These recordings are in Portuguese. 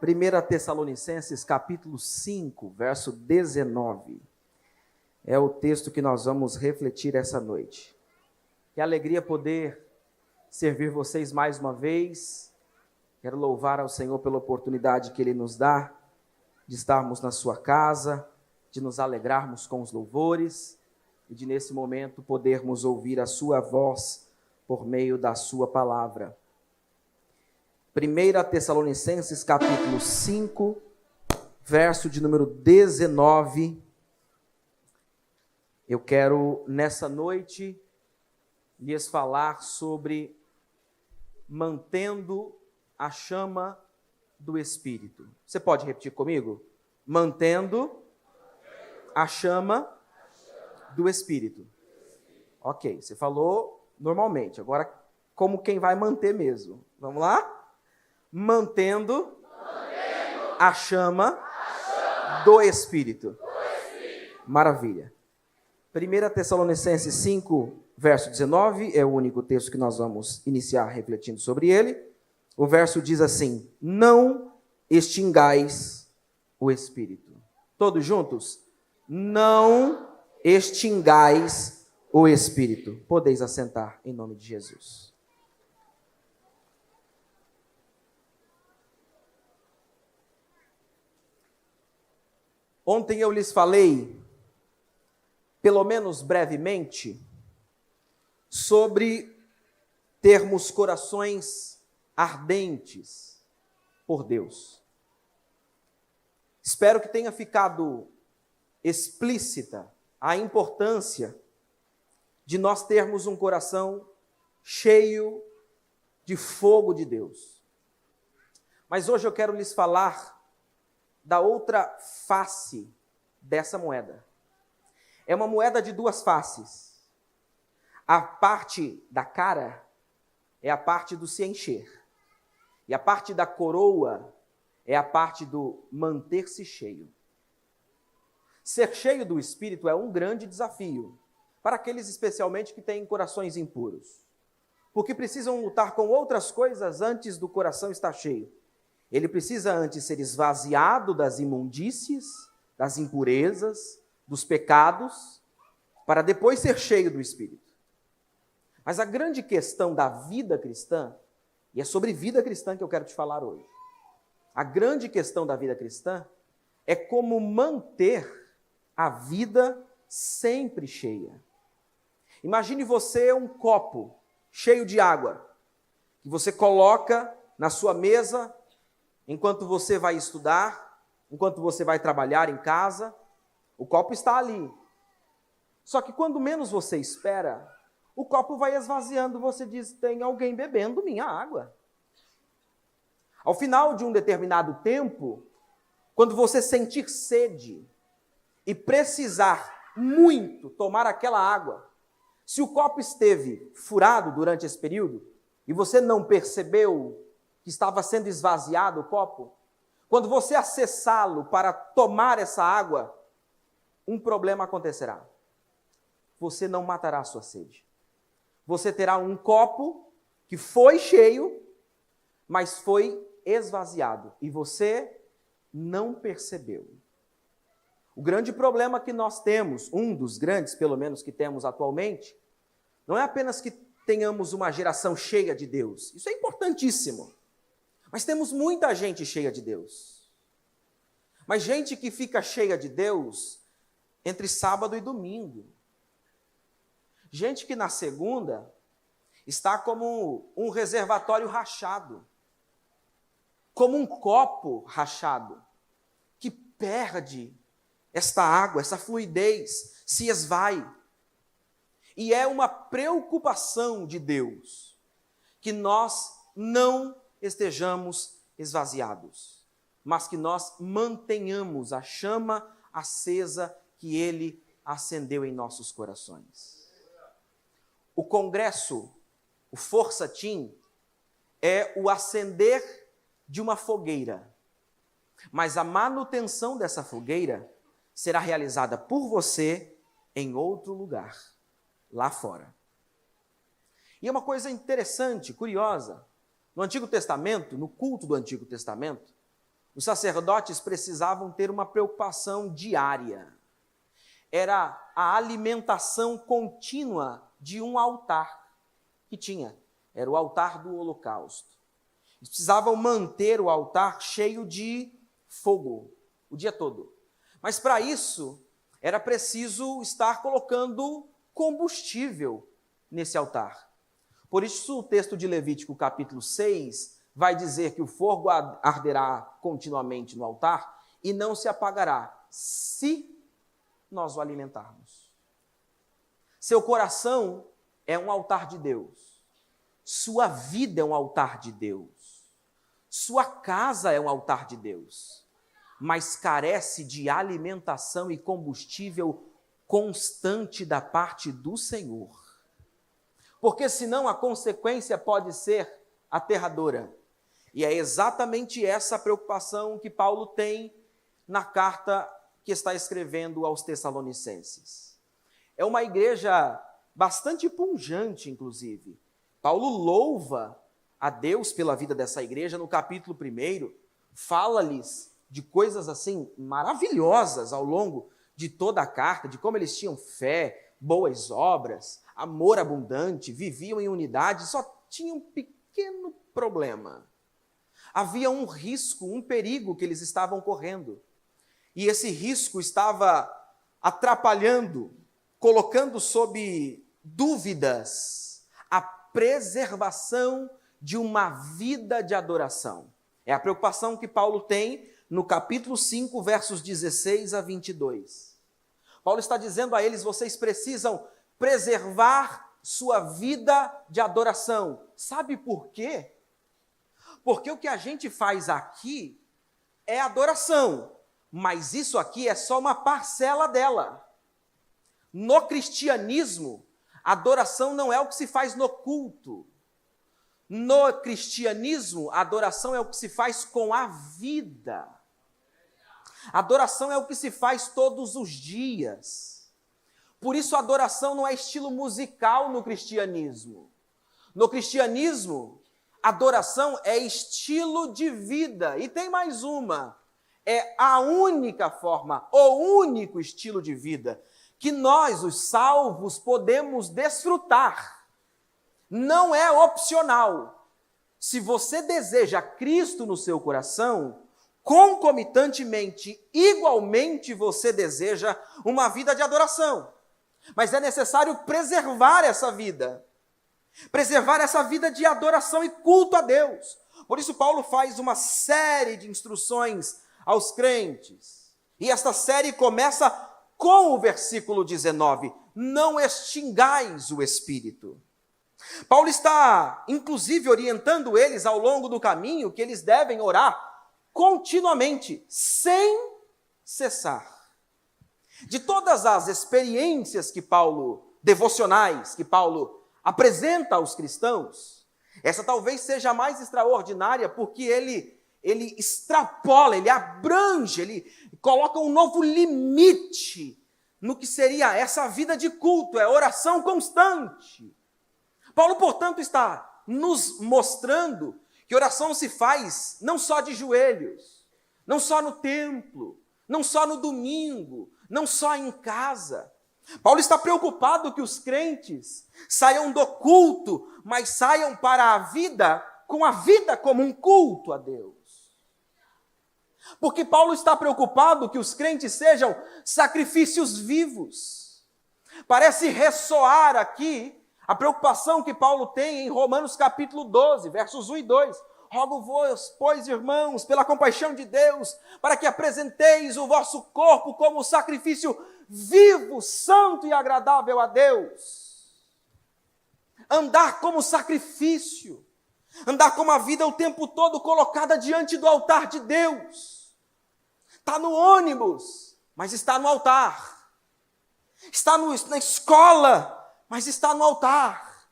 1 Tessalonicenses, capítulo 5, verso 19. É o texto que nós vamos refletir essa noite. Que alegria poder servir vocês mais uma vez. Quero louvar ao Senhor pela oportunidade que Ele nos dá de estarmos na sua casa, de nos alegrarmos com os louvores e de, nesse momento, podermos ouvir a sua voz por meio da sua palavra. 1 Tessalonicenses, capítulo 5, verso de número 19. Eu quero, nessa noite, lhes falar sobre mantendo a chama do Espírito. Você pode repetir comigo? Mantendo a chama do Espírito. Ok, você falou normalmente. Agora, como quem vai manter mesmo. Vamos lá? Mantendo a chama do Espírito. Maravilha. 1 Tessalonicenses 5, verso 19, é o único texto que nós vamos iniciar refletindo sobre ele. O verso diz assim: não extingais o Espírito. Todos juntos? Não extingais o Espírito. Podeis assentar em nome de Jesus. Ontem eu lhes falei, pelo menos brevemente, sobre termos corações ardentes por Deus. Espero que tenha ficado explícita a importância de nós termos um coração cheio de fogo de Deus. Mas hoje eu quero lhes falar da outra face dessa moeda. É uma moeda de duas faces. A parte da cara é a parte do se encher. E a parte da coroa é a parte do manter-se cheio. Ser cheio do Espírito é um grande desafio para aqueles especialmente que têm corações impuros, porque precisam lutar com outras coisas antes do coração estar cheio. Ele precisa antes ser esvaziado das imundícies, das impurezas, dos pecados, para depois ser cheio do Espírito. Mas a grande questão da vida cristã, e é sobre vida cristã que eu quero te falar hoje, a grande questão da vida cristã é como manter a vida sempre cheia. Imagine você um copo cheio de água, que você coloca na sua mesa enquanto você vai estudar, enquanto você vai trabalhar em casa. O copo está ali. Só que quando menos você espera, o copo vai esvaziando, você diz: tem alguém bebendo minha água. Ao final de um determinado tempo, quando você sentir sede e precisar muito tomar aquela água, se o copo esteve furado durante esse período e você não percebeu que estava sendo esvaziado o copo, quando você acessá-lo para tomar essa água, um problema acontecerá. Você não matará a sua sede. Você terá um copo que foi cheio, mas foi esvaziado, e você não percebeu. O grande problema que nós temos, um dos grandes, pelo menos, que temos atualmente, não é apenas que tenhamos uma geração cheia de Deus. Isso é importantíssimo. Mas temos muita gente cheia de Deus. Mas gente que fica cheia de Deus entre sábado e domingo. Gente que na segunda está como um reservatório rachado, como um copo rachado, que perde esta água, essa fluidez, se esvai. E é uma preocupação de Deus que nós não estejamos esvaziados, mas que nós mantenhamos a chama acesa que Ele acendeu em nossos corações. O congresso, o Força Team, é o acender de uma fogueira, mas a manutenção dessa fogueira será realizada por você em outro lugar, lá fora. E é uma coisa interessante, curiosa. No Antigo Testamento, no culto do Antigo Testamento, Os sacerdotes precisavam ter uma preocupação diária. Era a alimentação contínua de um altar que tinha. Era o altar do holocausto. Eles precisavam manter o altar cheio de fogo o dia todo. Mas para isso, era preciso estar colocando combustível nesse altar. Por isso, o texto de Levítico, capítulo 6, vai dizer que o fogo arderá continuamente no altar e não se apagará, se nós o alimentarmos. Seu coração é um altar de Deus. Sua vida é um altar de Deus. Sua casa é um altar de Deus. Mas carece de alimentação e combustível constante da parte do Senhor. Porque senão a consequência pode ser aterradora. E é exatamente essa preocupação que Paulo tem na carta que está escrevendo aos Tessalonicenses. É uma igreja bastante pujante, inclusive. Paulo louva a Deus pela vida dessa igreja no capítulo 1, fala-lhes de coisas assim maravilhosas ao longo de toda a carta, de como eles tinham fé, boas obras, amor abundante, viviam em unidade, só tinha um pequeno problema. Havia um risco, um perigo que eles estavam correndo. E esse risco estava atrapalhando, colocando sob dúvidas a preservação de uma vida de adoração. É a preocupação que Paulo tem no capítulo 5, versos 16 a 22. Paulo está dizendo a eles, vocês precisam preservar sua vida de adoração. Sabe por quê? Porque o que a gente faz aqui é adoração, mas isso aqui é só uma parcela dela. No cristianismo, adoração não é o que se faz no culto. No cristianismo, a adoração é o que se faz com a vida. Adoração é o que se faz todos os dias. Por isso, a adoração não é estilo musical no cristianismo. No cristianismo, adoração é estilo de vida. E tem mais uma. É a única forma, o único estilo de vida que nós, os salvos, podemos desfrutar. Não é opcional. Se você deseja Cristo no seu coração, concomitantemente, igualmente, você deseja uma vida de adoração. Mas é necessário preservar essa vida. Preservar essa vida de adoração e culto a Deus. Por isso, Paulo faz uma série de instruções aos crentes. E esta série começa com o versículo 19. Não extingais o Espírito. Paulo está, inclusive, orientando eles ao longo do caminho que eles devem orar continuamente, sem cessar. De todas as experiências devocionais que Paulo apresenta aos cristãos, essa talvez seja a mais extraordinária, porque ele extrapola, ele abrange, ele coloca um novo limite no que seria essa vida de culto, é oração constante. Paulo, portanto, está nos mostrando que oração se faz não só de joelhos, não só no templo, não só no domingo, não só em casa. Paulo está preocupado que os crentes saiam do culto, mas saiam para a vida, com a vida como um culto a Deus. Porque Paulo está preocupado que os crentes sejam sacrifícios vivos. Parece ressoar aqui a preocupação que Paulo tem em Romanos capítulo 12, versos 1 e 2. Rogo-vos, pois, irmãos, pela compaixão de Deus, para que apresenteis o vosso corpo como sacrifício vivo, santo e agradável a Deus. Andar como sacrifício, andar com a vida o tempo todo colocada diante do altar de Deus. Está no ônibus, mas está no altar. Está na escola, mas está no altar.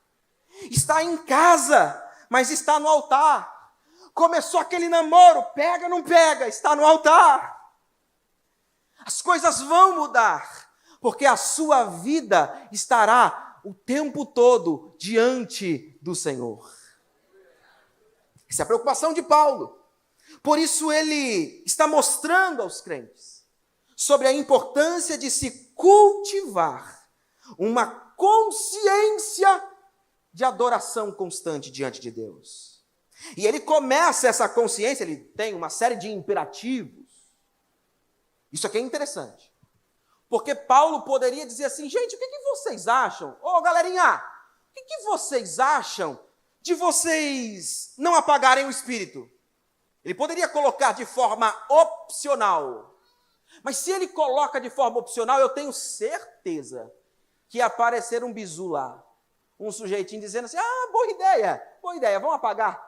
Está em casa, mas está no altar. Começou aquele namoro, pega, não pega, está no altar. As coisas vão mudar, porque a sua vida estará o tempo todo diante do Senhor. Essa é a preocupação de Paulo. Por isso ele está mostrando aos crentes sobre a importância de se cultivar uma consciência de adoração constante diante de Deus. E ele começa essa consciência, ele tem uma série de imperativos. Isso aqui é interessante. Porque Paulo poderia dizer assim, gente, o que vocês acham? Ô, galerinha, o que vocês acham de vocês não apagarem o espírito? Ele poderia colocar de forma opcional. Mas se ele coloca de forma opcional, eu tenho certeza que ia aparecer um bizu lá. Um sujeitinho dizendo assim, boa ideia, vamos apagar.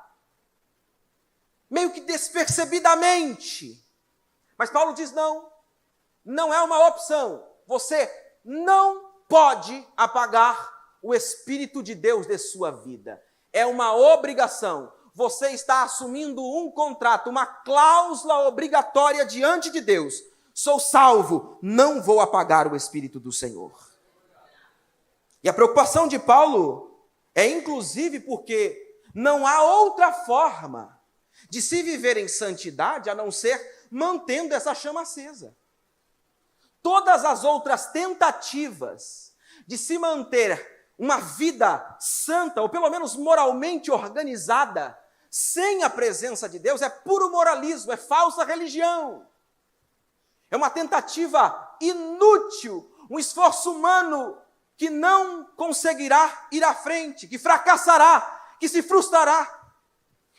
Meio que despercebidamente. Mas Paulo diz, não é uma opção. Você não pode apagar o Espírito de Deus de sua vida. É uma obrigação. Você está assumindo um contrato, uma cláusula obrigatória diante de Deus. Sou salvo, não vou apagar o Espírito do Senhor. E a preocupação de Paulo é inclusive porque não há outra forma de se viver em santidade a não ser mantendo essa chama acesa. Todas as outras tentativas de se manter uma vida santa, ou pelo menos moralmente organizada, sem a presença de Deus, é puro moralismo, é falsa religião. É uma tentativa inútil, um esforço humano que não conseguirá ir à frente, que fracassará, que se frustrará.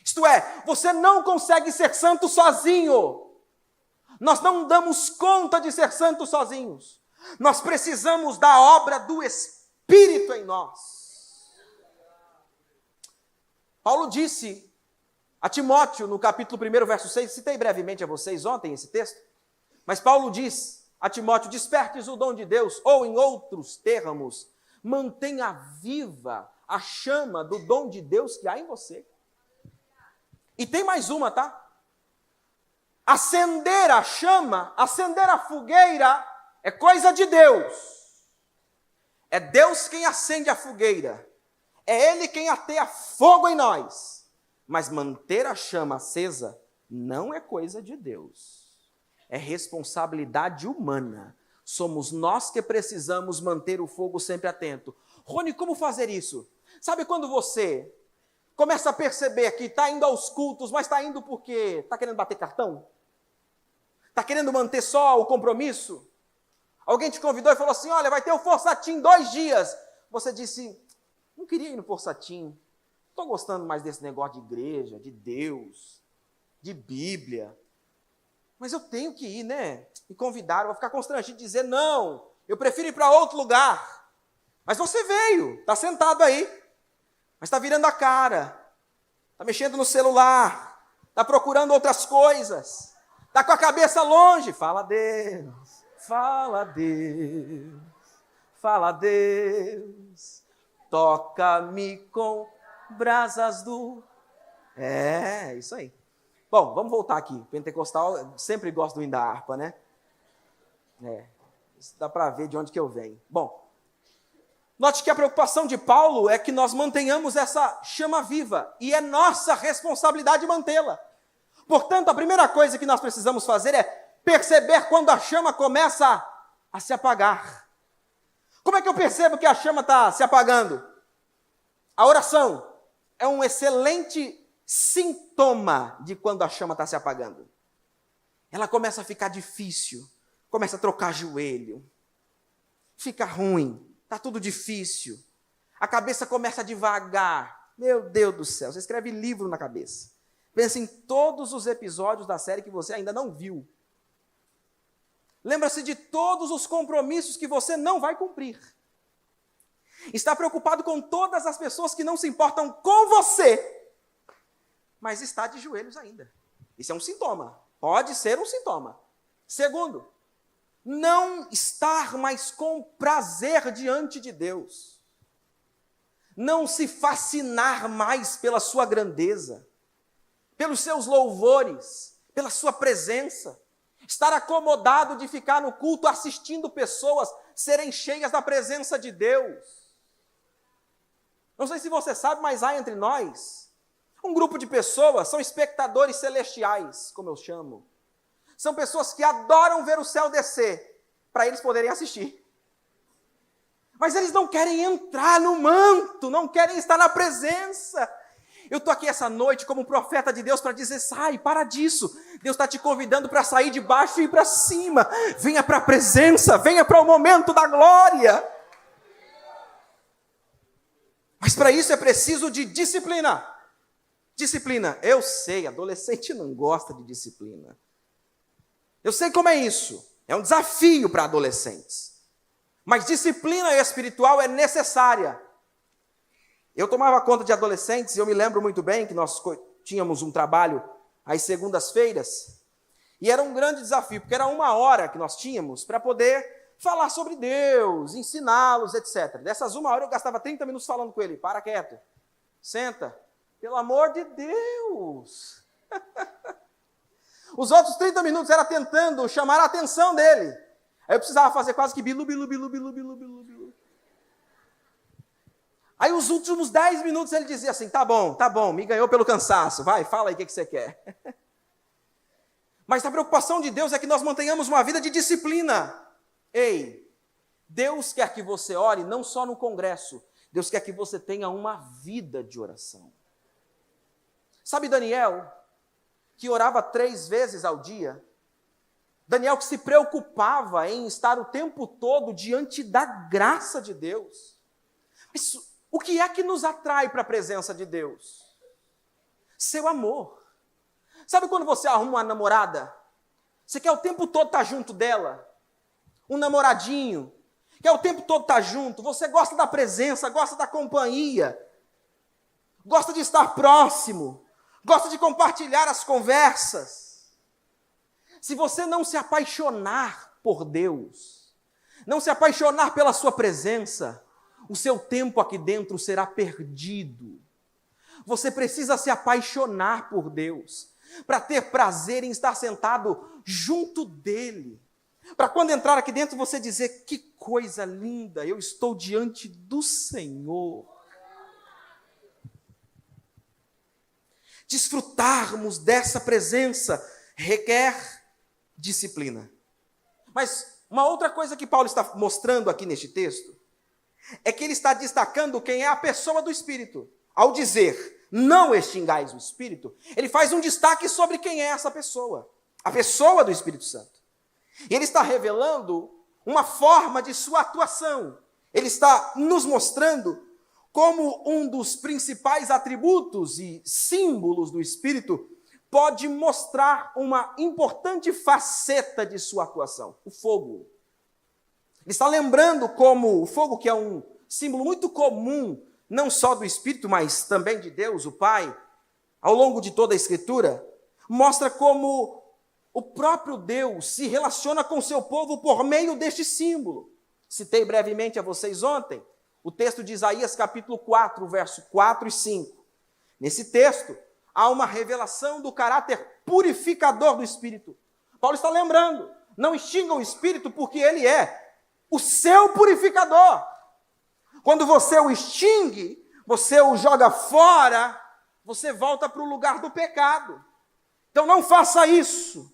Isto é, você não consegue ser santo sozinho. Nós não damos conta de ser santos sozinhos. Nós precisamos da obra do Espírito em nós. Paulo disse a Timóteo, no capítulo 1, verso 6, citei brevemente a vocês ontem esse texto, mas Paulo diz a Timóteo, despertes o dom de Deus, ou em outros termos, mantenha viva a chama do dom de Deus que há em você. E tem mais uma, tá? Acender a chama, acender a fogueira, é coisa de Deus. É Deus quem acende a fogueira. É Ele quem ateia fogo em nós. Mas manter a chama acesa não é coisa de Deus. É responsabilidade humana. Somos nós que precisamos manter o fogo sempre atento. Rony, como fazer isso? Sabe quando você começa a perceber que está indo aos cultos, mas está indo porque está querendo bater cartão? Está querendo manter só o compromisso? Alguém te convidou e falou assim, olha, vai ter o Forçatim 2 dias. Você disse, não queria ir no Forçatim. Estou gostando mais desse negócio de igreja, de Deus, de Bíblia. Mas eu tenho que ir, né? Me convidaram, vou ficar constrangido de dizer, não, eu prefiro ir para outro lugar. Mas você veio, está sentado aí, mas está virando a cara, está mexendo no celular, está procurando outras coisas, está com a cabeça longe. Fala a Deus, fala a Deus, fala a Deus, toca-me com brasas do... É, isso aí. Bom, vamos voltar aqui. Pentecostal sempre gosta do hino da harpa, né? Isso dá para ver de onde que eu venho. Bom, note que a preocupação de Paulo é que nós mantenhamos essa chama viva, e é nossa responsabilidade mantê-la. Portanto, a primeira coisa que nós precisamos fazer é perceber quando a chama começa a se apagar. Como é que eu percebo que a chama está se apagando? A oração é um excelente sintoma de quando a chama está se apagando. Ela começa a ficar difícil, começa a trocar joelho, fica ruim, está tudo difícil, a cabeça começa a devagar. Meu Deus do céu, você escreve livro na cabeça. Pensa em todos os episódios da série que você ainda não viu. Lembra-se de todos os compromissos que você não vai cumprir. Está preocupado com todas as pessoas que não se importam com você, mas está de joelhos ainda. Isso é um sintoma. Pode ser um sintoma. Segundo, não estar mais com prazer diante de Deus. Não se fascinar mais pela sua grandeza, pelos seus louvores, pela sua presença. Estar acomodado de ficar no culto assistindo pessoas serem cheias da presença de Deus. Não sei se você sabe, mas há entre nós Um grupo de pessoas são espectadores celestiais, como eu chamo. São pessoas que adoram ver o céu descer, para eles poderem assistir. Mas eles não querem entrar no manto, não querem estar na presença. Eu estou aqui essa noite como profeta de Deus para dizer, sai, para disso. Deus está te convidando para sair de baixo e ir para cima. Venha para a presença, venha para o momento da glória. Mas para isso é preciso de disciplina. Disciplina. Eu sei, adolescente não gosta de disciplina. Eu sei como é isso. É um desafio para adolescentes. Mas disciplina espiritual é necessária. Eu tomava conta de adolescentes e eu me lembro muito bem que nós tínhamos um trabalho às segundas-feiras. E era um grande desafio, porque era 1 hora que nós tínhamos para poder falar sobre Deus, ensiná-los, etc. Dessas 1 hora eu gastava 30 minutos falando com ele. Para quieto. Senta. Pelo amor de Deus. Os outros 30 minutos era tentando chamar a atenção dele. Aí eu precisava fazer quase que bilu, bilu, bilu, bilu, bilu, bilu, bilu. Aí os últimos 10 minutos ele dizia assim, tá bom, me ganhou pelo cansaço, vai, fala aí o que você quer. Mas a preocupação de Deus é que nós mantenhamos uma vida de disciplina. Ei, Deus quer que você ore não só no congresso, Deus quer que você tenha uma vida de oração. Sabe Daniel, que orava 3 vezes ao dia? Daniel que se preocupava em estar o tempo todo diante da graça de Deus. Mas o que é que nos atrai para a presença de Deus? Seu amor. Sabe quando você arruma uma namorada? Você quer o tempo todo estar junto dela? Um namoradinho. Quer o tempo todo estar junto? Você gosta da presença, gosta da companhia. Gosta de estar próximo. Gosta de compartilhar as conversas. Se você não se apaixonar por Deus, não se apaixonar pela sua presença, o seu tempo aqui dentro será perdido. Você precisa se apaixonar por Deus, para ter prazer em estar sentado junto dEle. Para quando entrar aqui dentro você dizer, que coisa linda, eu estou diante do Senhor. Desfrutarmos dessa presença requer disciplina. Mas uma outra coisa que Paulo está mostrando aqui neste texto, é que ele está destacando quem é a pessoa do Espírito. Ao dizer, não extingais o Espírito, ele faz um destaque sobre quem é essa pessoa. A pessoa do Espírito Santo. E ele está revelando uma forma de sua atuação. Ele está nos mostrando como um dos principais atributos e símbolos do Espírito pode mostrar uma importante faceta de sua atuação, o fogo. Ele está lembrando como o fogo, que é um símbolo muito comum, não só do Espírito, mas também de Deus, o Pai, ao longo de toda a Escritura, mostra como o próprio Deus se relaciona com o seu povo por meio deste símbolo. Citei brevemente a vocês ontem o texto de Isaías capítulo 4, verso 4 e 5. Nesse texto, há uma revelação do caráter purificador do Espírito. Paulo está lembrando, não extinga o Espírito porque ele é o seu purificador. Quando você o extingue, você o joga fora, você volta para o lugar do pecado. Então não faça isso.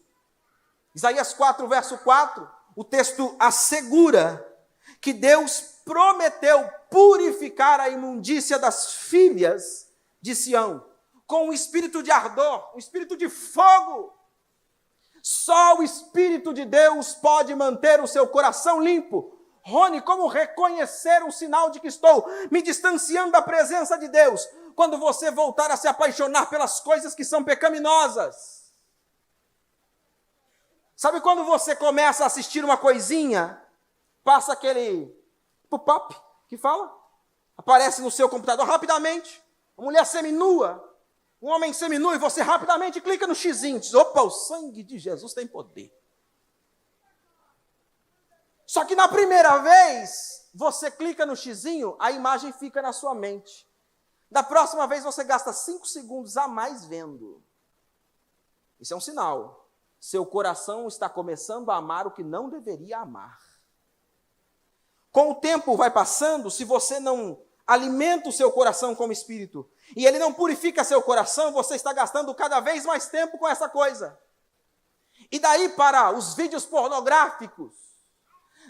Isaías 4, verso 4, o texto assegura que Deus prometeu purificar a imundícia das filhas de Sião, com um espírito de ardor, um espírito de fogo. Só o Espírito de Deus pode manter o seu coração limpo. Rony, como reconhecer um sinal de que estou me distanciando da presença de Deus? Quando você voltar a se apaixonar pelas coisas que são pecaminosas. Sabe quando você começa a assistir uma coisinha, passa aquele pop-up que fala, aparece no seu computador rapidamente, uma mulher seminua, um homem seminua, e você rapidamente clica no xizinho, diz, opa, o sangue de Jesus tem poder. Só que na primeira vez, você clica no xizinho, a imagem fica na sua mente. Da próxima vez, você gasta 5 segundos a mais vendo. Isso é um sinal. Seu coração está começando a amar o que não deveria amar. Com o tempo vai passando, se você não alimenta o seu coração com o Espírito, e ele não purifica seu coração, você está gastando cada vez mais tempo com essa coisa. E daí para os vídeos pornográficos,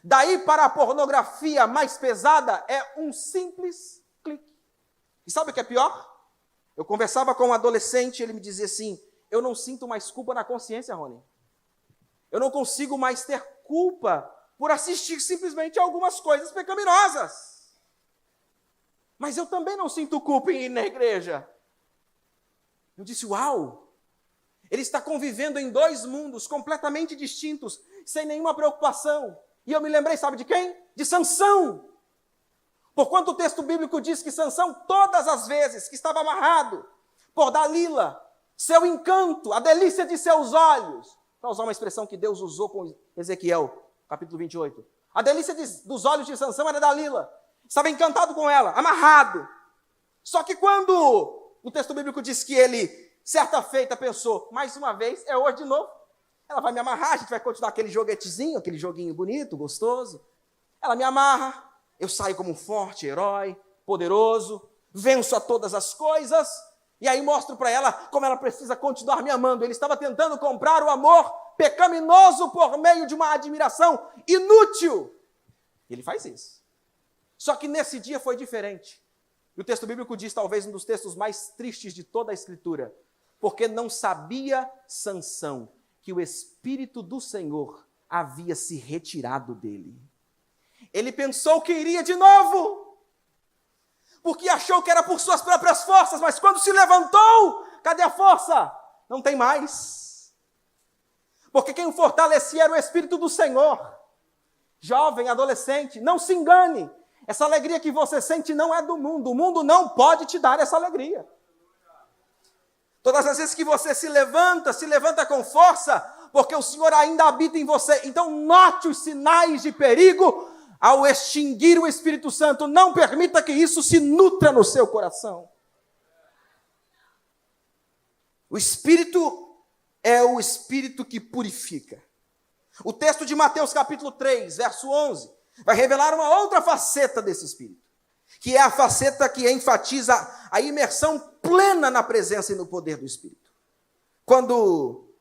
daí para a pornografia mais pesada, é um simples clique. E sabe o que é pior? Eu conversava com um adolescente, ele me dizia assim, eu não sinto mais culpa na consciência, Rony. Eu não consigo mais ter culpa por assistir simplesmente algumas coisas pecaminosas. Mas eu também não sinto culpa em ir na igreja. Eu disse, uau! Ele está convivendo em dois mundos completamente distintos, sem nenhuma preocupação. E eu me lembrei, sabe de quem? De Sansão. Porquanto o texto bíblico diz que Sansão, todas as vezes que estava amarrado por Dalila, seu encanto, a delícia de seus olhos, para usar uma expressão que Deus usou com Ezequiel, capítulo 28. A delícia dos olhos de Sansão era Dalila. Estava encantado com ela, amarrado. Só que quando o texto bíblico diz que ele, certa feita, pensou, mais uma vez, é hoje de novo. Ela vai me amarrar, a gente vai continuar aquele joguetezinho, aquele joguinho bonito, gostoso. Ela me amarra, eu saio como um forte herói, poderoso, venço a todas as coisas, e aí mostro para ela como ela precisa continuar me amando. Ele estava tentando comprar o amor pecaminoso por meio de uma admiração inútil. Ele faz isso. Só que nesse dia foi diferente. E o texto bíblico diz, talvez um dos textos mais tristes de toda a Escritura, porque não sabia Sansão que o Espírito do Senhor havia se retirado dele. Ele pensou que iria de novo, porque achou que era por suas próprias forças, mas quando se levantou, cadê a força? Não tem mais. Porque quem o fortalecia era o Espírito do Senhor. Jovem, adolescente, não se engane. Essa alegria que você sente não é do mundo. O mundo não pode te dar essa alegria. Todas as vezes que você se levanta com força, porque o Senhor ainda habita em você. Então note os sinais de perigo ao extinguir o Espírito Santo. Não permita que isso se nutra no seu coração. O Espírito é o Espírito que purifica. O texto de Mateus capítulo 3, verso 11, vai revelar uma outra faceta desse Espírito, que é a faceta que enfatiza a imersão plena na presença e no poder do Espírito. Quando o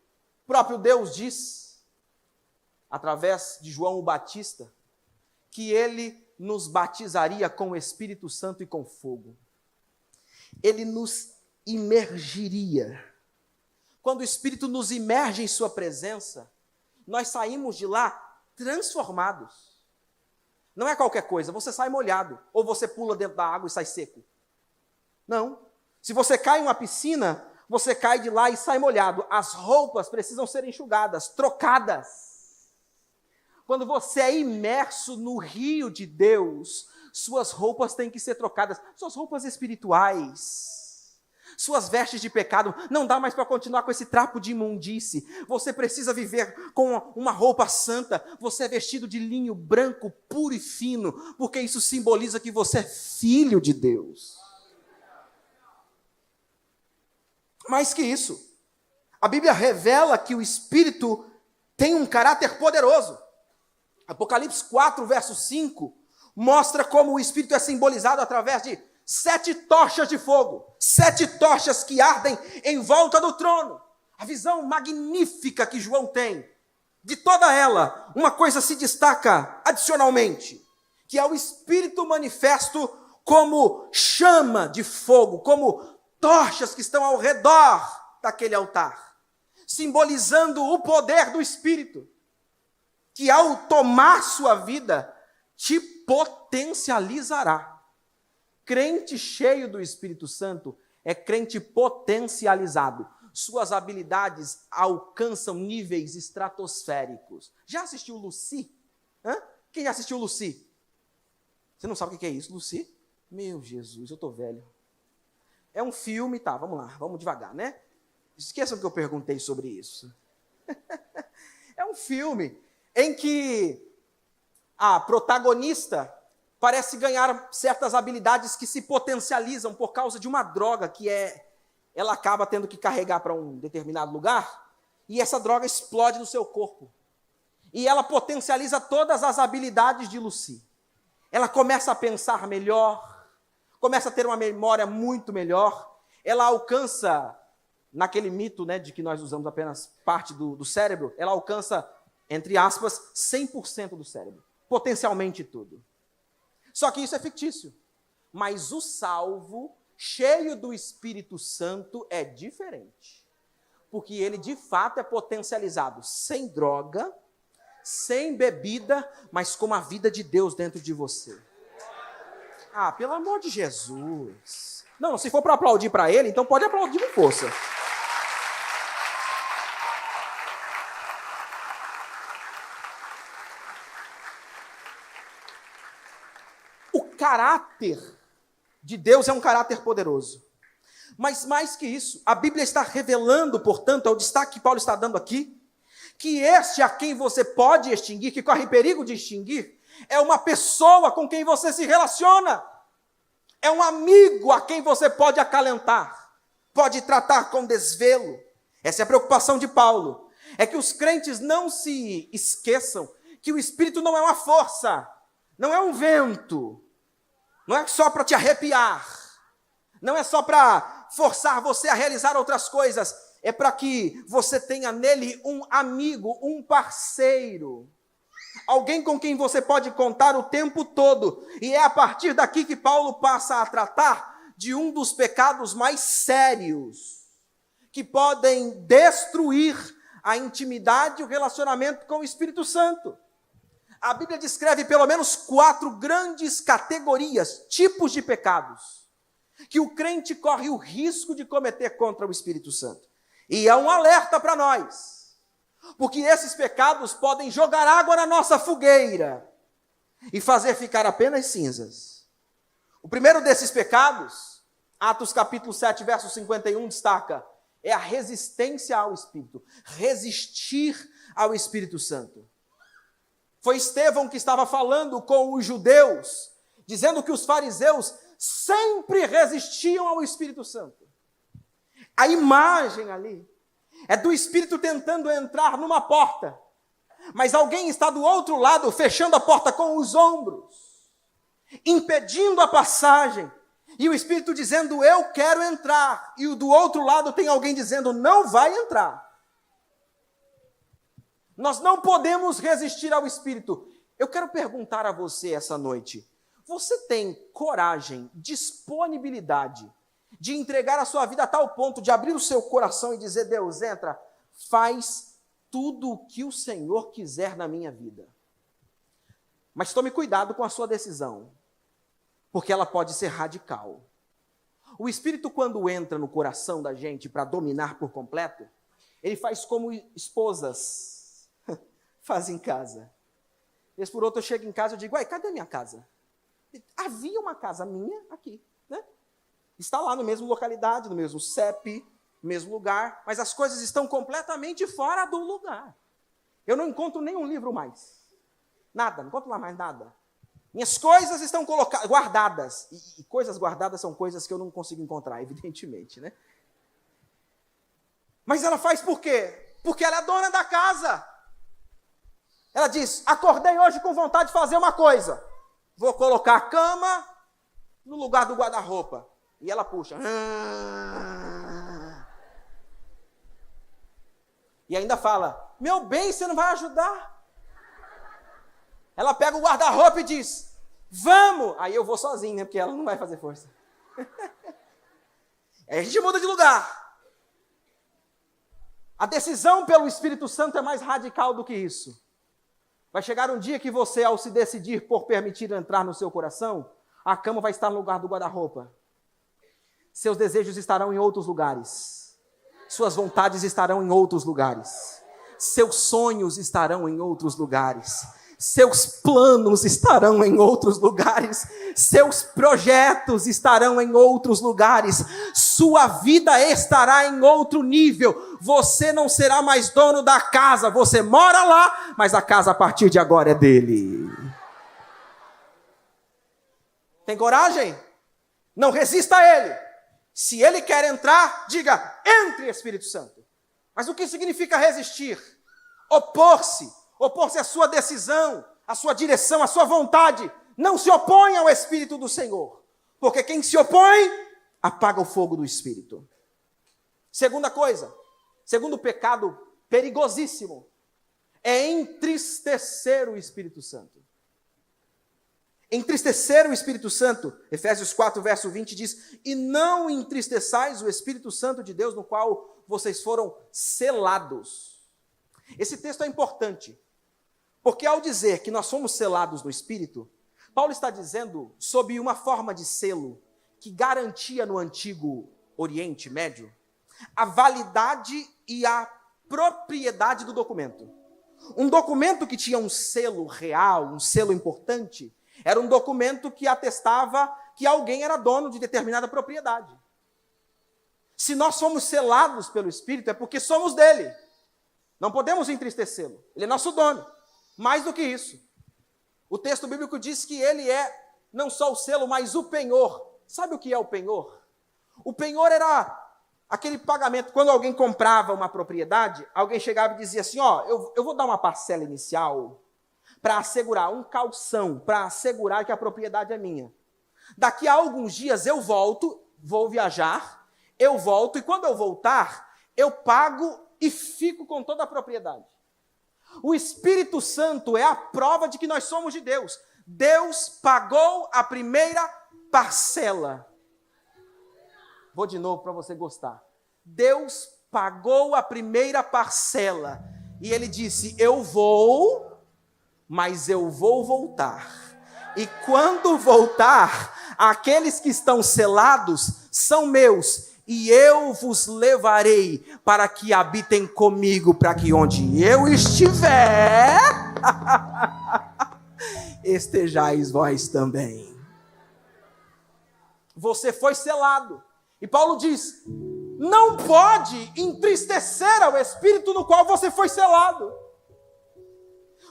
próprio Deus diz, através de João o Batista, que ele nos batizaria com o Espírito Santo e com fogo. Ele nos imergiria. Quando o Espírito nos imerge em sua presença, nós saímos de lá transformados. Não é qualquer coisa, você sai molhado, ou você pula dentro da água e sai seco. Não. Se você cai em uma piscina, você cai de lá e sai molhado. As roupas precisam ser enxugadas, trocadas. Quando você é imerso no rio de Deus, suas roupas têm que ser trocadas. Suas roupas espirituais, suas vestes de pecado. Não dá mais para continuar com esse trapo de imundície. Você precisa viver com uma roupa santa. Você é vestido de linho branco, puro e fino, porque isso simboliza que você é filho de Deus. Mais que isso, a Bíblia revela que o Espírito tem um caráter poderoso. Apocalipse 4, verso 5, mostra como o Espírito é simbolizado através de 7 tochas de fogo. 7 tochas que ardem em volta do trono. A visão magnífica que João tem. De toda ela, uma coisa se destaca adicionalmente, que é o Espírito manifesto como chama de fogo, como tochas que estão ao redor daquele altar, simbolizando o poder do Espírito, que ao tomar sua vida, te potencializará. Crente cheio do Espírito Santo é crente potencializado. Suas habilidades alcançam níveis estratosféricos. Já assistiu Lucy? Quem já assistiu Lucy? Você não sabe o que é isso, Lucy? Meu Jesus, eu estou velho. É um filme, tá, vamos lá, vamos devagar, né? Esqueçam que eu perguntei sobre isso. É um filme em que a protagonista parece ganhar certas habilidades que se potencializam por causa de uma droga que ela acaba tendo que carregar para um determinado lugar, e essa droga explode no seu corpo. E ela potencializa todas as habilidades de Lucy. Ela começa a pensar melhor, começa a ter uma memória muito melhor, ela alcança, naquele mito, né, de que nós usamos apenas parte do cérebro, ela alcança, entre aspas, 100% do cérebro. Potencialmente tudo. Só que isso é fictício. Mas o salvo, cheio do Espírito Santo, é diferente. Porque ele, de fato, é potencializado sem droga, sem bebida, mas com a vida de Deus dentro de você. Ah, pelo amor de Jesus. Não, se for para aplaudir para ele, então pode aplaudir com força. O caráter de Deus é um caráter poderoso. Mas mais que isso, a Bíblia está revelando, portanto, é o destaque que Paulo está dando aqui, que este a quem você pode extinguir, que corre perigo de extinguir, é uma pessoa com quem você se relaciona. É um amigo a quem você pode acalentar, pode tratar com desvelo. Essa é a preocupação de Paulo. É que os crentes não se esqueçam que o Espírito não é uma força, não é um vento, não é só para te arrepiar, não é só para forçar você a realizar outras coisas, é para que você tenha nele um amigo, um parceiro, alguém com quem você pode contar o tempo todo. E é a partir daqui que Paulo passa a tratar de um dos pecados mais sérios, que podem destruir a intimidade e o relacionamento com o Espírito Santo. A Bíblia descreve pelo menos 4 grandes categorias, tipos de pecados, que o crente corre o risco de cometer contra o Espírito Santo. E é um alerta para nós, porque esses pecados podem jogar água na nossa fogueira e fazer ficar apenas cinzas. O primeiro desses pecados, Atos capítulo 7, verso 51, destaca, é a resistência ao Espírito, resistir ao Espírito Santo. Foi Estevão que estava falando com os judeus, dizendo que os fariseus sempre resistiam ao Espírito Santo. A imagem ali é do Espírito tentando entrar numa porta, mas alguém está do outro lado, fechando a porta com os ombros, impedindo a passagem, e o Espírito dizendo, eu quero entrar, e do outro lado tem alguém dizendo, não vai entrar. Nós não podemos resistir ao Espírito. Eu quero perguntar a você essa noite, você tem coragem, disponibilidade de entregar a sua vida a tal ponto de abrir o seu coração e dizer, Deus, entra, faz tudo o que o Senhor quiser na minha vida. Mas tome cuidado com a sua decisão, porque ela pode ser radical. O Espírito, quando entra no coração da gente para dominar por completo, ele faz como esposas fazem em casa. Vez por outra eu chego em casa e digo, uai, cadê minha casa? Havia uma casa minha aqui, né? Está lá na mesma localidade, no mesmo CEP, no mesmo lugar, mas as coisas estão completamente fora do lugar. Eu não encontro nenhum livro mais. Nada, não encontro lá mais nada. Minhas coisas estão guardadas. E coisas guardadas são coisas que eu não consigo encontrar, evidentemente, né? Mas ela faz por quê? Porque ela é dona da casa. Ela diz, acordei hoje com vontade de fazer uma coisa. Vou colocar a cama no lugar do guarda-roupa. E ela puxa. E ainda fala, meu bem, você não vai ajudar? Ela pega o guarda-roupa e diz, vamos! Aí eu vou sozinho, né? Porque ela não vai fazer força. Aí a gente muda de lugar. A decisão pelo Espírito Santo é mais radical do que isso. Vai chegar um dia que você, ao se decidir por permitir entrar no seu coração, a cama vai estar no lugar do guarda-roupa. Seus desejos estarão em outros lugares. Suas vontades estarão em outros lugares. Seus sonhos estarão em outros lugares. Seus planos estarão em outros lugares. Seus projetos estarão em outros lugares. Sua vida estará em outro nível. Você não será mais dono da casa. Você mora lá, mas a casa a partir de agora é dele. Tem coragem? Não resista a ele. Se ele quer entrar, diga, entre, Espírito Santo. Mas o que significa resistir? Opor-se. Opor-se à sua decisão, à sua direção, à sua vontade. Não se oponha ao Espírito do Senhor. Porque quem se opõe, apaga o fogo do Espírito. Segunda coisa, segundo pecado perigosíssimo, é entristecer o Espírito Santo. Entristecer o Espírito Santo, Efésios 4, verso 20 diz: e não entristeçais o Espírito Santo de Deus, no qual vocês foram selados. Esse texto é importante, porque ao dizer que nós somos selados no Espírito, Paulo está dizendo sob uma forma de selo que garantia no antigo Oriente Médio a validade e a propriedade do documento. Um documento que tinha um selo real, um selo importante, era um documento que atestava que alguém era dono de determinada propriedade. Se nós somos selados pelo Espírito, é porque somos dele. Não podemos entristecê-lo. Ele é nosso dono. Mais do que isso, o texto bíblico diz que ele é não só o selo, mas o penhor. Sabe o que é o penhor? O penhor era aquele pagamento. Quando alguém comprava uma propriedade, alguém chegava e dizia assim: ó, eu vou dar uma parcela inicial para assegurar, um calção, para assegurar que a propriedade é minha. Daqui a alguns dias eu volto, vou viajar, eu volto, e quando eu voltar, eu pago e fico com toda a propriedade. O Espírito Santo é a prova de que nós somos de Deus. Deus pagou a primeira parcela. Vou de novo para você gostar. Deus pagou a primeira parcela. E ele disse: eu vou, mas eu vou voltar. E quando voltar, aqueles que estão selados são meus, e eu vos levarei para que habitem comigo, para que onde eu estiver, estejais vós também. Você foi selado. E Paulo diz: não pode entristecer ao Espírito no qual você foi selado.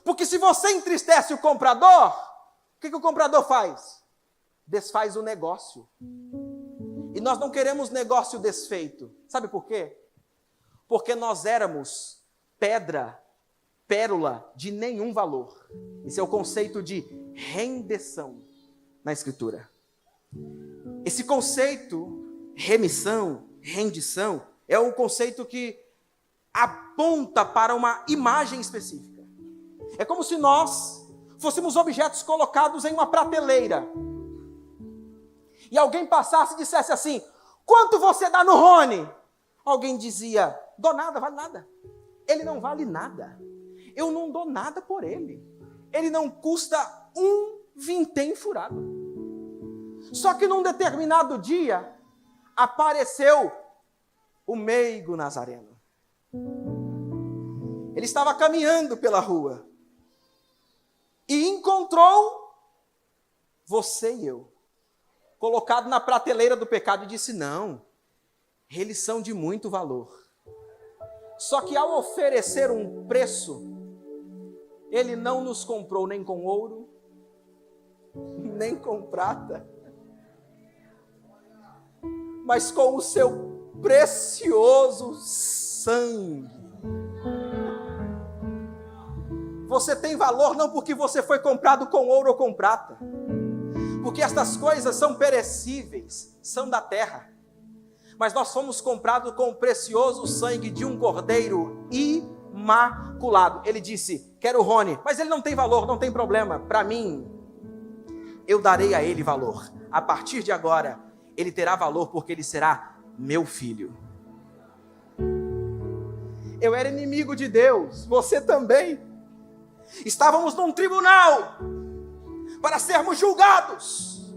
Porque se você entristece o comprador, o que o comprador faz? Desfaz o negócio. E nós não queremos negócio desfeito. Sabe por quê? Porque nós éramos pedra, pérola de nenhum valor. Esse é o conceito de rendição na Escritura. Esse conceito, remissão, rendição, é um conceito que aponta para uma imagem específica. É como se nós fôssemos objetos colocados em uma prateleira. E alguém passasse e dissesse assim: quanto você dá no Rony? Alguém dizia: dou nada, vale nada. Ele não vale nada. Eu não dou nada por ele. Ele não custa um vintém furado. Só que num determinado dia, apareceu o meigo Nazareno. Ele estava caminhando pela rua e encontrou você e eu, colocado na prateleira do pecado, e disse: não, eles são de muito valor. Só que ao oferecer um preço, ele não nos comprou nem com ouro, nem com prata, mas com o seu precioso sangue. Você tem valor não porque você foi comprado com ouro ou com prata, porque estas coisas são perecíveis, são da terra. Mas nós fomos comprados com o precioso sangue de um cordeiro imaculado. Ele disse: quero o Rony, mas ele não tem valor, não tem problema. Para mim, eu darei a ele valor. A partir de agora, ele terá valor porque ele será meu filho. Eu era inimigo de Deus, você também. Estávamos num tribunal para sermos julgados,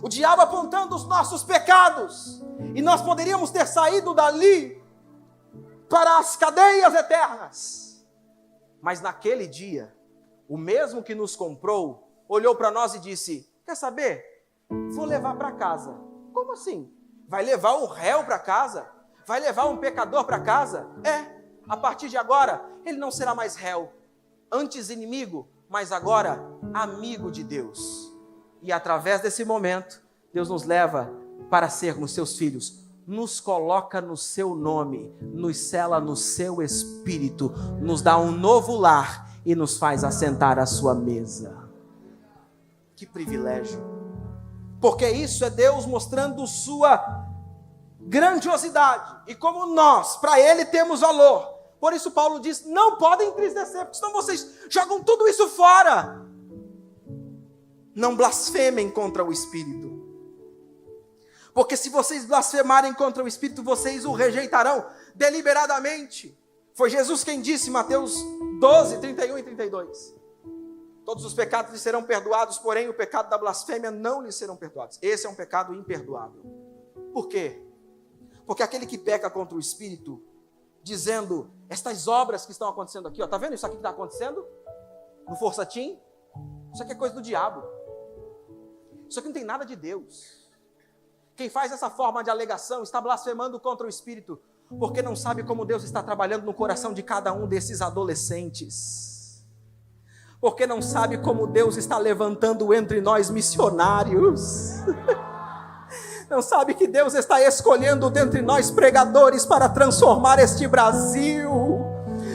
o diabo apontando os nossos pecados, e nós poderíamos ter saído dali para as cadeias eternas. Mas naquele dia, o mesmo que nos comprou olhou para nós e disse: quer saber? Vou levar para casa. Como assim? Vai levar um réu para casa? Vai levar um pecador para casa? A partir de agora, ele não será mais réu, antes inimigo, mas agora amigo de Deus. E através desse momento, Deus nos leva para sermos seus filhos, nos coloca no seu nome, nos sela no seu espírito, nos dá um novo lar e nos faz assentar à sua mesa. Que privilégio! Porque isso é Deus mostrando sua grandiosidade e como nós, para Ele, temos valor. Por isso Paulo diz, não podem entristecer, porque senão vocês jogam tudo isso fora. Não blasfemem contra o Espírito. Porque se vocês blasfemarem contra o Espírito, vocês o rejeitarão deliberadamente. Foi Jesus quem disse, Mateus 12, 31 e 32. Todos os pecados lhes serão perdoados, porém o pecado da blasfêmia não lhes serão perdoados. Esse é um pecado imperdoável. Por quê? Porque aquele que peca contra o Espírito, dizendo, estas obras que estão acontecendo aqui, ó, tá vendo isso aqui que está acontecendo? No Força Team? Isso aqui é coisa do diabo. Isso aqui não tem nada de Deus. Quem faz essa forma de alegação está blasfemando contra o Espírito, porque não sabe como Deus está trabalhando no coração de cada um desses adolescentes. Porque não sabe como Deus está levantando entre nós missionários. Não sabe que Deus está escolhendo dentre nós pregadores para transformar este Brasil.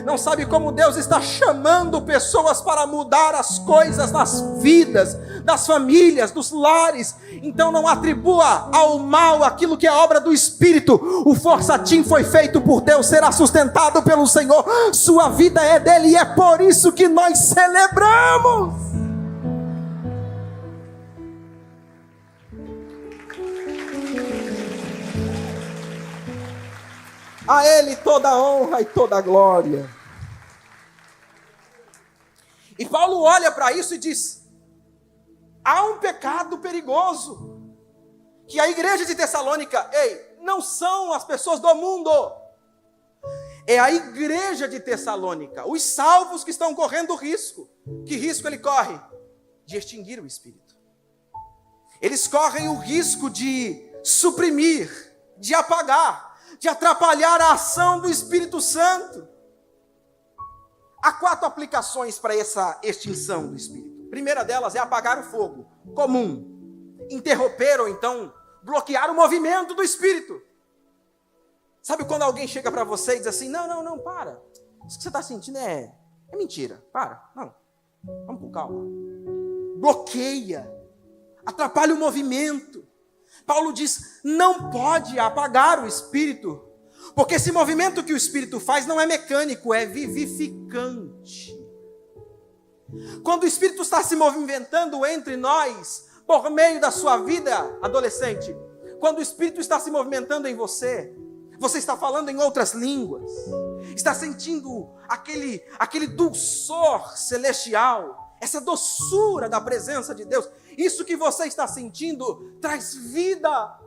Não sabe como Deus está chamando pessoas para mudar as coisas nas vidas, das famílias, dos lares. Então não atribua ao mal aquilo que é obra do Espírito. O Força Team foi feito por Deus, será sustentado pelo Senhor. Sua vida é dele e é por isso que nós celebramos. A Ele toda a honra e toda a glória. E Paulo olha para isso e diz, há um pecado perigoso, que a igreja de Tessalônica, não são as pessoas do mundo, é a igreja de Tessalônica, os salvos que estão correndo risco. Que risco ele corre? De extinguir o Espírito. Eles correm o risco de suprimir, de apagar, de atrapalhar a ação do Espírito Santo. Há 4 aplicações para essa extinção do Espírito. A primeira delas é apagar o fogo comum, interromper ou então bloquear o movimento do Espírito. Sabe quando alguém chega para você e diz assim, não, para, isso que você está sentindo é mentira, não, vamos com calma. Bloqueia, atrapalha o movimento. Paulo diz, não pode apagar o Espírito, porque esse movimento que o Espírito faz não é mecânico, é vivificante. Quando o Espírito está se movimentando entre nós, por meio da sua vida, adolescente, quando o Espírito está se movimentando em você, você está falando em outras línguas, está sentindo aquele dulçor celestial, essa doçura da presença de Deus. Isso que você está sentindo traz vida.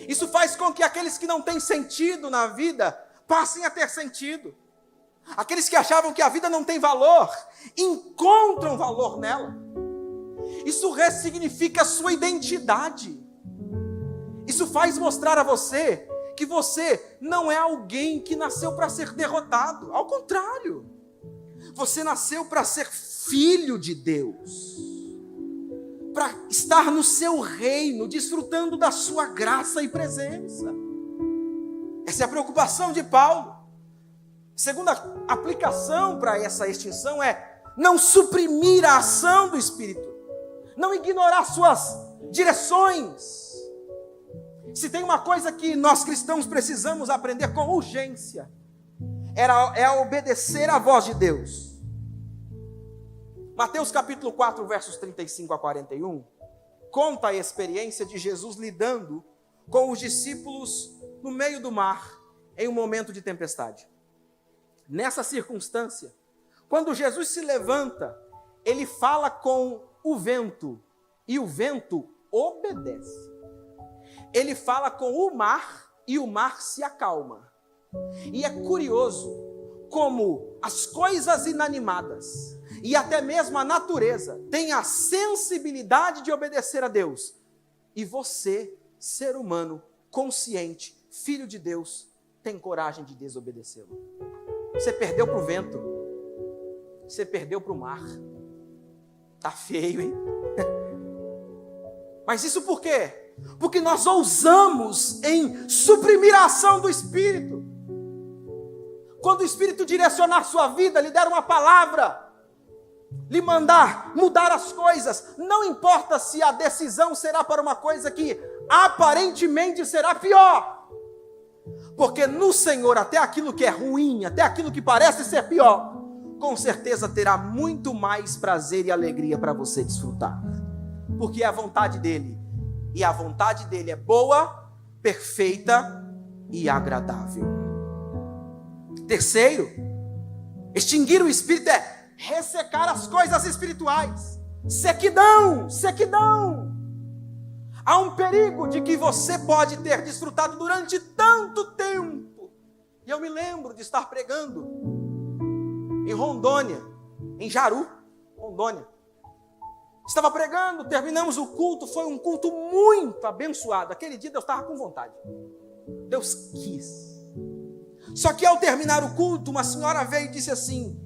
Isso faz com que aqueles que não têm sentido na vida passem a ter sentido. Aqueles que achavam que a vida não tem valor, encontram valor nela. Isso ressignifica a sua identidade. Isso faz mostrar a você que você não é alguém que nasceu para ser derrotado. Ao contrário, você nasceu para ser filho de Deus, para estar no seu reino, desfrutando da sua graça e presença. Essa é a preocupação de Paulo. Segunda aplicação para essa extinção é não suprimir a ação do Espírito, não ignorar suas direções. Se tem uma coisa que nós cristãos precisamos aprender com urgência, é obedecer à voz de Deus. Mateus capítulo 4, versos 35 a 41, conta a experiência de Jesus lidando com os discípulos no meio do mar, em um momento de tempestade. Nessa circunstância, quando Jesus se levanta, ele fala com o vento, e o vento obedece. Ele fala com o mar, e o mar se acalma. E é curioso como as coisas inanimadas e até mesmo a natureza têm a sensibilidade de obedecer a Deus. E você, ser humano, consciente, filho de Deus, tem coragem de desobedecê-lo. Você perdeu para o vento. Você perdeu para o mar. Tá feio, hein? Mas isso por quê? Porque nós ousamos em suprimir a ação do Espírito. Quando o Espírito direcionar sua vida, lhe der uma palavra, lhe mandar mudar as coisas, não importa se a decisão será para uma coisa que aparentemente será pior. Porque no Senhor, até aquilo que é ruim, até aquilo que parece ser pior, com certeza terá muito mais prazer e alegria para você desfrutar. Porque é a vontade dele. E a vontade dele é boa, perfeita e agradável. Terceiro, extinguir o espírito é ressecar as coisas espirituais. Sequidão, sequidão. Há um perigo de que você pode ter desfrutado durante tanto tempo. E eu me lembro de estar pregando em Rondônia, em Jaru, Rondônia. Estava pregando, terminamos o culto, foi um culto muito abençoado. Aquele dia Deus estava com vontade. Deus quis. Só que ao terminar o culto, uma senhora veio e disse assim: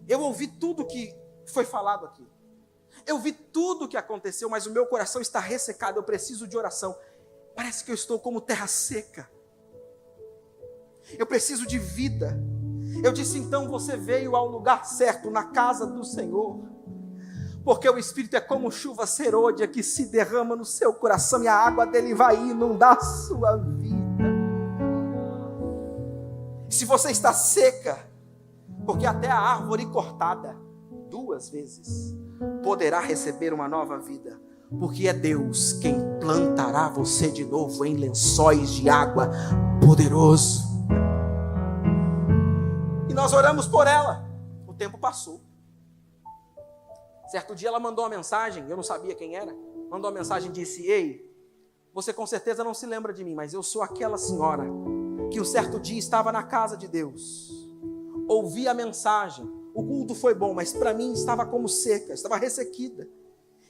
eu ouvi tudo que foi falado aqui. Eu vi tudo que aconteceu, mas o meu coração está ressecado, eu preciso de oração. Parece que eu estou como terra seca. Eu preciso de vida. Eu disse: então você veio ao lugar certo, na casa do Senhor. Porque o Espírito é como chuva serôdia que se derrama no seu coração e a água dele vai inundar a sua vida. Se você está seca, porque até a árvore cortada 2 vezes poderá receber uma nova vida, porque é Deus quem plantará você de novo em lençóis de água poderoso. E nós oramos por ela. O tempo passou. Certo dia ela mandou uma mensagem, eu não sabia quem era. Mandou uma mensagem e disse: ei, você com certeza não se lembra de mim, mas eu sou aquela senhora que um certo dia estava na casa de Deus. Ouvi a mensagem, o culto foi bom, mas para mim estava como seca, estava ressequida.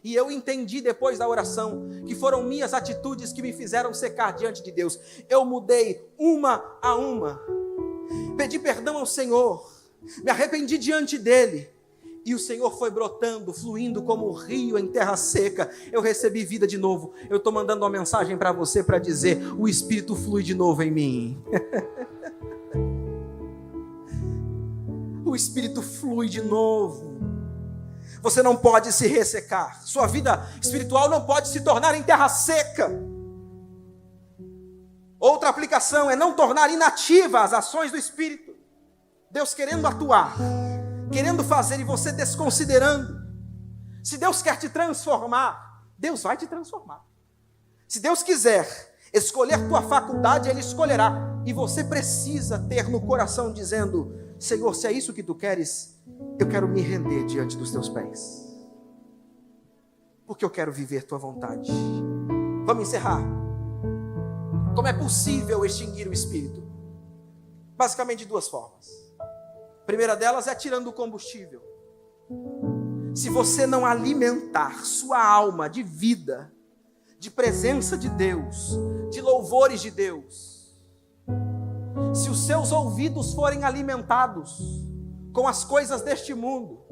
E eu entendi depois da oração que foram minhas atitudes que me fizeram secar diante de Deus. Eu mudei uma a uma, pedi perdão ao Senhor, me arrependi diante dele. E o Senhor foi brotando, fluindo como um rio em terra seca. Eu recebi vida de novo. Eu estou mandando uma mensagem para você para dizer: o Espírito flui de novo em mim. O Espírito flui de novo. Você não pode se ressecar. Sua vida espiritual não pode se tornar em terra seca. Outra aplicação é não tornar inativa as ações do Espírito. Deus querendo atuar, querendo fazer e você desconsiderando. Se Deus quer te transformar, Deus vai te transformar. Se Deus quiser escolher tua faculdade, Ele escolherá. E você precisa ter no coração dizendo: Senhor, se é isso que tu queres, eu quero me render diante dos teus pés, porque eu quero viver tua vontade. Vamos encerrar. Como é possível extinguir o espírito? Basicamente de 2 formas. A primeira delas é tirando o combustível. Se você não alimentar sua alma de vida, de presença de Deus, de louvores de Deus, se os seus ouvidos forem alimentados com as coisas deste mundo,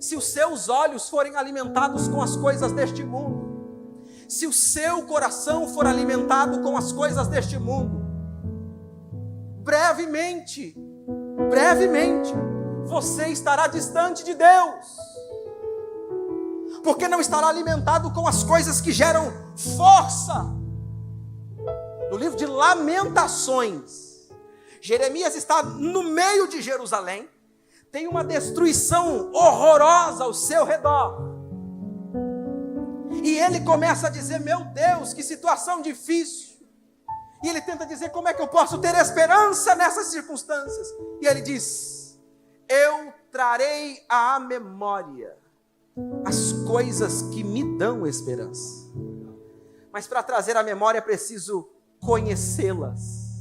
se os seus olhos forem alimentados com as coisas deste mundo, se o seu coração for alimentado com as coisas deste mundo, brevemente, você estará distante de Deus, porque não estará alimentado com as coisas que geram força. No livro de Lamentações, Jeremias está no meio de Jerusalém, tem uma destruição horrorosa ao seu redor, e ele começa a dizer: meu Deus, que situação difícil. E ele tenta dizer: como é que eu posso ter esperança nessas circunstâncias? E ele diz: eu trarei à memória as coisas que me dão esperança. Mas para trazer à memória é preciso conhecê-las.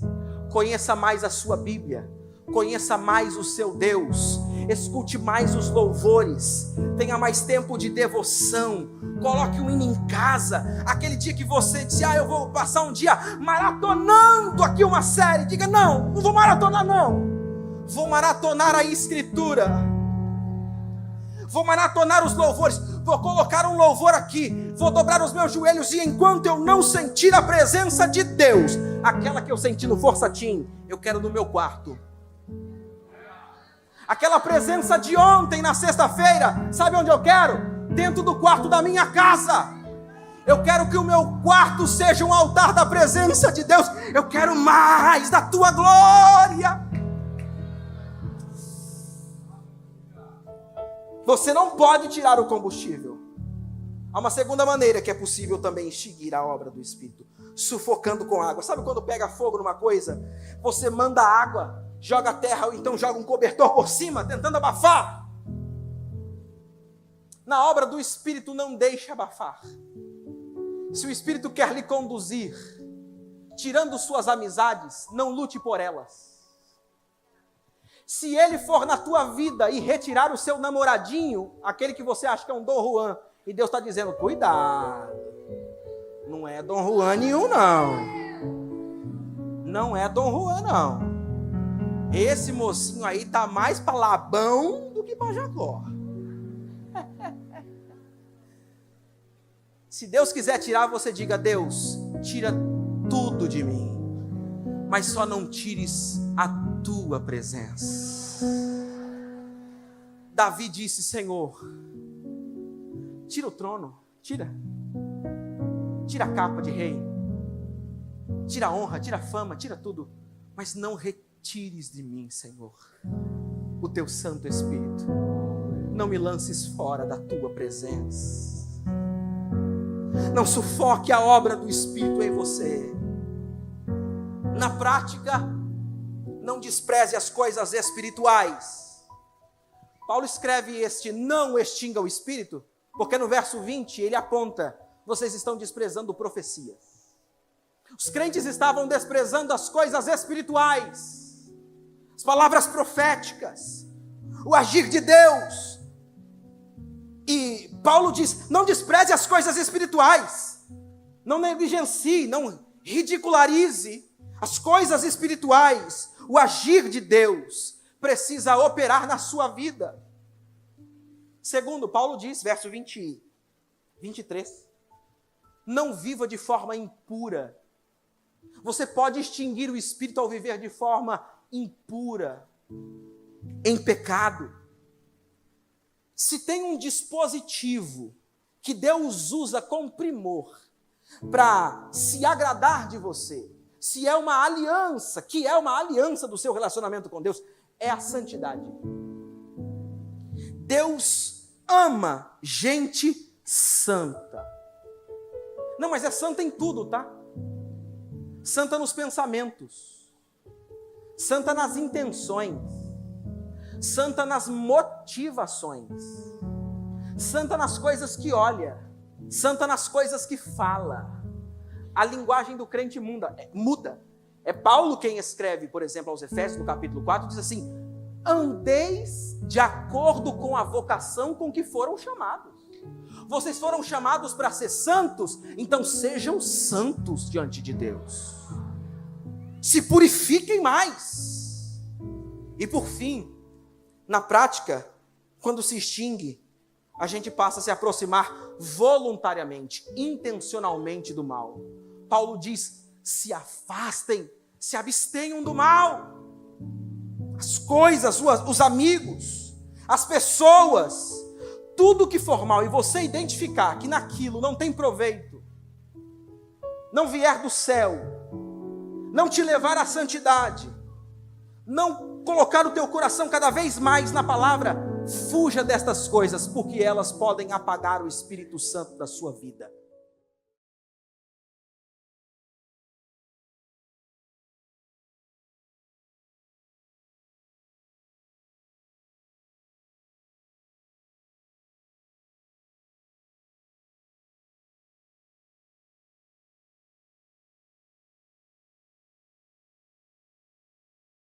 Conheça mais a sua Bíblia, conheça mais o seu Deus, escute mais os louvores, tenha mais tempo de devoção, coloque um hino em casa. Aquele dia que você disse: eu vou passar um dia maratonando aqui uma série, diga: não vou maratonar não, vou maratonar a Escritura, vou maratonar os louvores, vou colocar um louvor aqui, vou dobrar os meus joelhos, e enquanto eu não sentir a presença de Deus, aquela que eu senti no Força Team, eu quero no meu quarto. Aquela presença de ontem na sexta-feira, sabe onde eu quero? Dentro do quarto da minha casa. Eu quero que o meu quarto seja um altar da presença de Deus. Eu quero mais da tua glória. Você não pode tirar o combustível. Há uma segunda maneira que é possível também extinguir a obra do Espírito: sufocando com água. Sabe quando pega fogo numa coisa? Você manda água, joga terra, ou então joga um cobertor por cima, tentando abafar. Na obra do Espírito, não deixe abafar. Se o Espírito quer lhe conduzir, tirando suas amizades, não lute por elas. Se ele for na tua vida e retirar o seu namoradinho, aquele que você acha que é um Dom Juan, e Deus está dizendo: cuidado, não é Dom Juan nenhum não. Não é Dom Juan não. Esse mocinho aí está mais para Labão do que para Jacó. Se Deus quiser tirar, você diga: Deus, tira tudo de mim, mas só não tires a tua presença. Davi disse: Senhor, tira o trono, tira a capa de rei, tira a honra, tira a fama, tira tudo, mas não retires de mim, Senhor, o teu Santo Espírito. Não me lances fora da tua presença. Não sufoque a obra do Espírito em você. Na prática, não despreze as coisas espirituais. Paulo escreve não extinga o Espírito, porque no verso 20 ele aponta: vocês estão desprezando profecias. Os crentes estavam desprezando as coisas espirituais, as palavras proféticas, o agir de Deus. E Paulo diz: não despreze as coisas espirituais, não negligencie, não ridicularize as coisas espirituais. O agir de Deus precisa operar na sua vida. Segundo, Paulo diz, verso 23, não viva de forma impura. Você pode extinguir o Espírito ao viver de forma impura, em pecado. Se tem um dispositivo que Deus usa com primor para se agradar de você, se é uma aliança, que é uma aliança do seu relacionamento com Deus, é a santidade. Deus ama gente santa. Não, mas é santa em tudo, tá? Santa nos pensamentos, santa nas intenções, santa nas motivações, santa nas coisas que olha, santa nas coisas que fala. A linguagem do crente muda. É Paulo quem escreve, por exemplo, aos Efésios, no capítulo 4, diz assim: andeis de acordo com a vocação com que foram chamados. Vocês foram chamados para ser santos, então sejam santos diante de Deus. Se purifiquem mais. E por fim, na prática, quando se extingue, a gente passa a se aproximar voluntariamente, intencionalmente do mal. Paulo diz: se afastem, se abstenham do mal. As coisas, os amigos, as pessoas, tudo que for mal, e você identificar que naquilo não tem proveito, não vier do céu, não te levar à santidade, não colocar o teu coração cada vez mais na palavra, fuja destas coisas, porque elas podem apagar o Espírito Santo da sua vida.